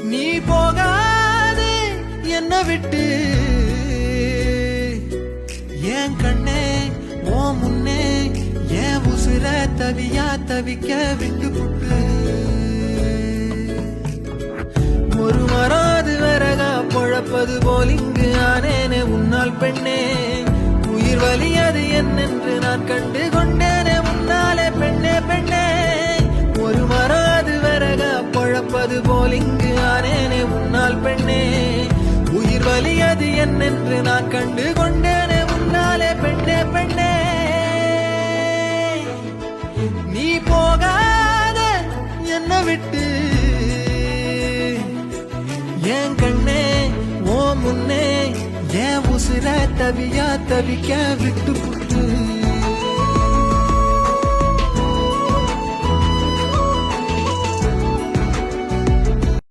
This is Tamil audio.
நீ போகாதே என்ன விட்டு என் கண்ணே ஓ முன்னே என் உசுர தவியா தவிக்க விட்டு புட்டு ஒரு மராது வரகா பொழப்பது போல் இங்கு ஆனேனே உன்னால் பெண்ணே உயிர் வலியது என்னென்று நான் கண்டு கொண்டேனே முன்னாலே பெண்ணே பெண்ணே ஒரு மராது வரகா பொழப்பது போல் இங்கு ஆனேனே உன்னால் பெண்ணே உயிர் வலியது என்னென்று நான் கண்டு கொண்டேனே முன்னாலே பெண்ணே பெண்ணே நீ போகாத என்ன விட்டு என் கண்ணே ஓ முன்னே என் உசுர தவியா தவிக்க விட்டு புட்டு